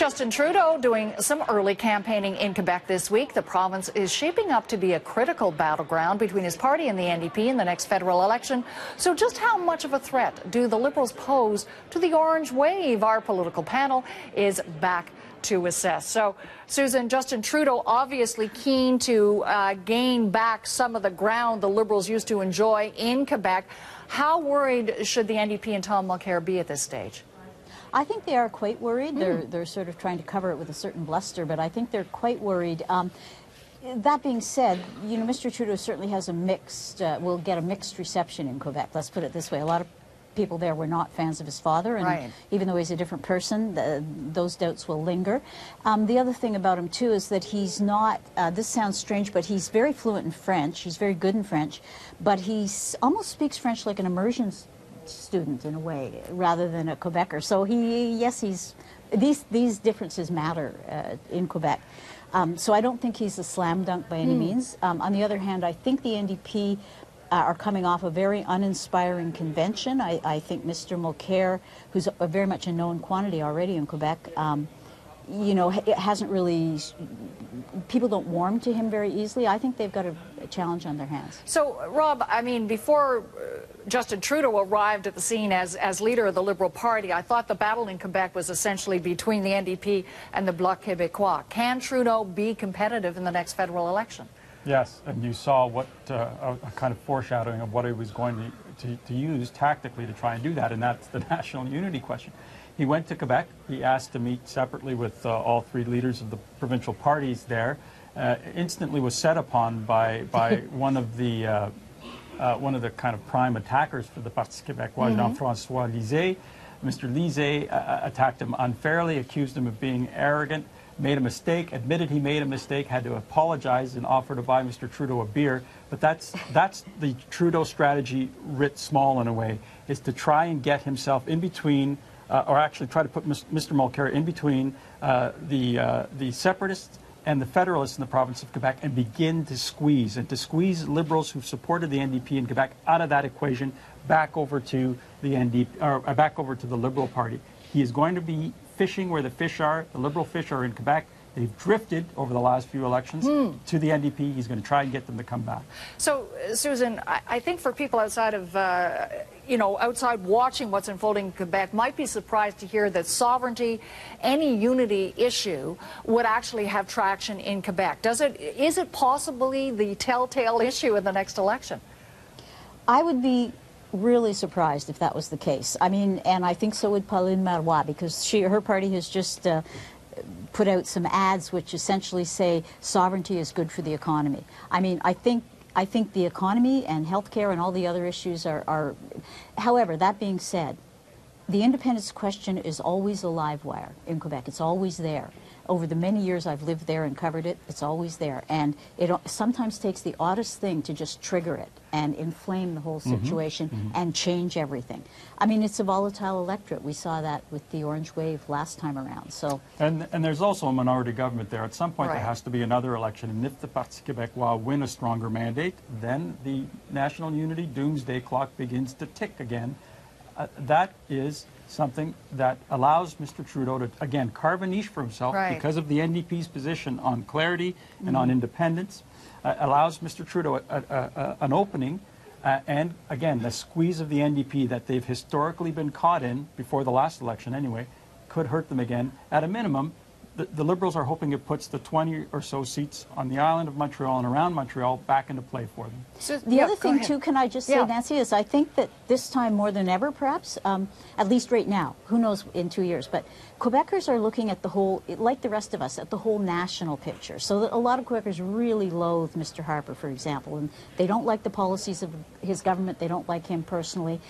Justin Trudeau doing some early campaigning in Quebec this week. The province is shaping up to be a critical battleground between his party and the NDP in the next federal election. So just how much of a threat do the Liberals pose to the Orange Wave? Our political panel is back to assess. So, Susan, Justin Trudeau obviously keen to gain back some of the ground the Liberals used to enjoy in Quebec. How worried should the NDP and Tom Mulcair be at this stage? I think they are quite worried. They're sort of trying to cover it with a certain bluster, but I think they're quite worried. That being said, you know, Mr. Trudeau certainly has a mixed, will get a mixed reception in Quebec. Let's put it this way. A lot of people there were not fans of his father, and even though he's a different person, those doubts will linger. The other thing about him, too, is that he's not, this sounds strange, but he's very fluent in French. He's very good in French, but he almost speaks French like an immersion student in a way, rather than a Quebecer. So these differences matter in Quebec. So I don't think he's a slam dunk by any means. On the other hand, I think the NDP are coming off a very uninspiring convention. I think Mr. Mulcair, who's very much a known quantity already in Quebec, you know, it hasn't really, people don't warm to him very easily. I think they've got a challenge on their hands. So, Rob, I mean, before Justin Trudeau arrived at the scene as leader of the Liberal Party, I thought the battle in Quebec was essentially between the NDP and the Bloc Québécois. Can Trudeau be competitive in the next federal election? Yes, and you saw what a kind of foreshadowing of what he was going to use tactically to try and do that, and that's the national unity question. He went to Quebec. He asked to meet separately with all three leaders of the provincial parties there. Instantly was set upon by one of the kind of prime attackers for the Parti Québécois, Jean-François Lisée. Mr. Lisée attacked him unfairly, accused him of being arrogant, made a mistake, admitted he made a mistake, had to apologize and offer to buy Mr. Trudeau a beer. But that's the Trudeau strategy writ small in a way, is to try and get himself in between, or actually try to put Mr. Mulcair in between the separatists and the federalists in the province of Quebec, and begin to squeeze Liberals who supported the NDP in Quebec out of that equation back over to the NDP, or back over to the Liberal Party. He is going to be fishing where the fish are. The Liberal fish are in Quebec. They've drifted over the last few elections to the NDP. He's going to try and get them to come back. So, Susan, I think for people outside of, you know, outside watching what's unfolding in Quebec, might be surprised to hear that sovereignty, any unity issue, would actually have traction in Quebec. Is it possibly the telltale issue in the next election? I would be really surprised if that was the case. I mean, and I think so would Pauline Marois, because her party has just put out some ads which essentially say sovereignty is good for the economy. I mean, I think the economy and healthcare and all the other issues are. However, that being said, the independence question is always a live wire in Quebec. It's always there. Over the many years I've lived there and covered it, it's always there. And it sometimes takes the oddest thing to just trigger it and inflame the whole situation and change everything. I mean, it's a volatile electorate. We saw that with the Orange Wave last time around. So, and there's also a minority government there. At some point there has to be another election. And if the Parti Québécois win a stronger mandate, then the national unity doomsday clock begins to tick again. That is something that allows Mr. Trudeau to, again, carve a niche for himself because of the NDP's position on clarity and on independence, allows Mr. Trudeau an opening, and, again, the squeeze of the NDP that they've historically been caught in, before the last election anyway, could hurt them again. At a minimum, the Liberals are hoping it puts the 20 or so seats on the island of Montreal and around Montreal back into play for them. So, the other thing, too, can I just say, Nancy, is I think that this time more than ever, perhaps, at least right now, who knows in 2 years, but Quebecers are looking at the whole, like the rest of us, at the whole national picture. So that a lot of Quebecers really loathe Mr. Harper, for example, and they don't like the policies of his government, they don't like him personally.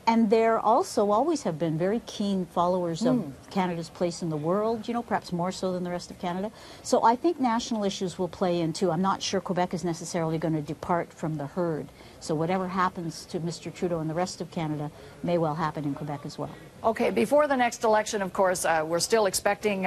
And they're also always have been very keen followers of Canada's place in the world, you know, perhaps more so than the rest of Canada. So I think national issues will play in too. I'm not sure Quebec is necessarily going to depart from the herd. So whatever happens to Mr. Trudeau and the rest of Canada may well happen in Quebec as well. Okay, before the next election, of course, we're still expecting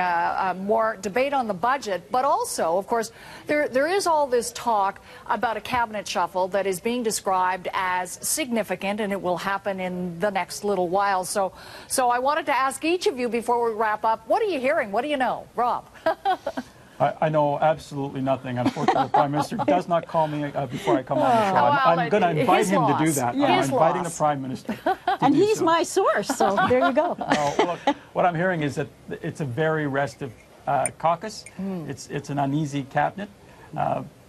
more debate on the budget, but also, of course, there is all this talk about a cabinet shuffle that is being described as significant, and it will happen in in the next little while. So I wanted to ask each of you before we wrap up, what are you hearing? What do you know? Rob? I know absolutely nothing. Unfortunately, the Prime Minister does not call me before I come on the show. Well, I'm going to invite him to do that. Yeah. I'm inviting the Prime Minister to And do he's so. my source, so there you go. Well, look, what I'm hearing is that it's a very restive caucus. It's an uneasy cabinet.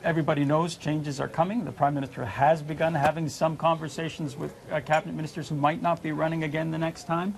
Everybody knows changes are coming. The Prime Minister has begun having some conversations with cabinet ministers who might not be running again the next time.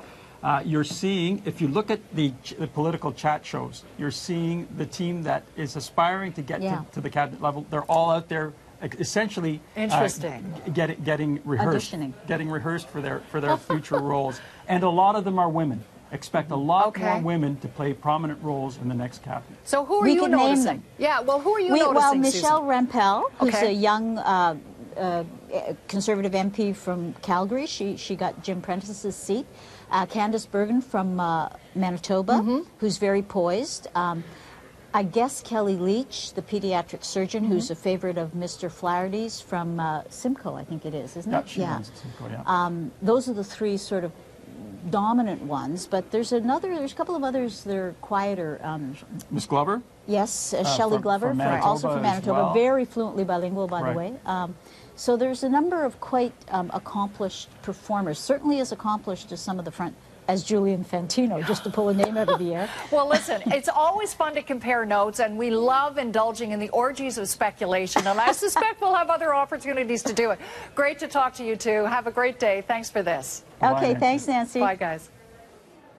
You're seeing, if you look at the political chat shows, you're seeing the team that is aspiring to get to the cabinet level. They're all out there essentially getting rehearsed, getting rehearsed for their future roles. And a lot of them are women. Expect a lot more women to play prominent roles in the next cabinet. So who are you noticing? Yeah, well, who are you noticing, Well, Michelle Susan? Rempel, who's a young Conservative MP from Calgary. She got Jim Prentice's seat. Candice Bergen from Manitoba, who's very poised. I guess Kelly Leach, the pediatric surgeon, who's a favorite of Mr. Flaherty's from Simcoe, I think it is, isn't it? She runs at Simcoe, yeah. Those are the three sort of dominant ones, but there's a couple of others that are quieter. Miss Glover? Yes, Shelley Glover, also from Manitoba, well. very fluently bilingual, by the way. So there's a number of quite accomplished performers, certainly as accomplished as some of the front, as Julian Fantino, just to pull a name out of the air. Well, listen, it's always fun to compare notes, and we love indulging in the orgies of speculation, and I suspect we'll have other opportunities to do it. Great to talk to you two. Have a great day. Thanks for this. Okay, thanks, Nancy. Bye, guys.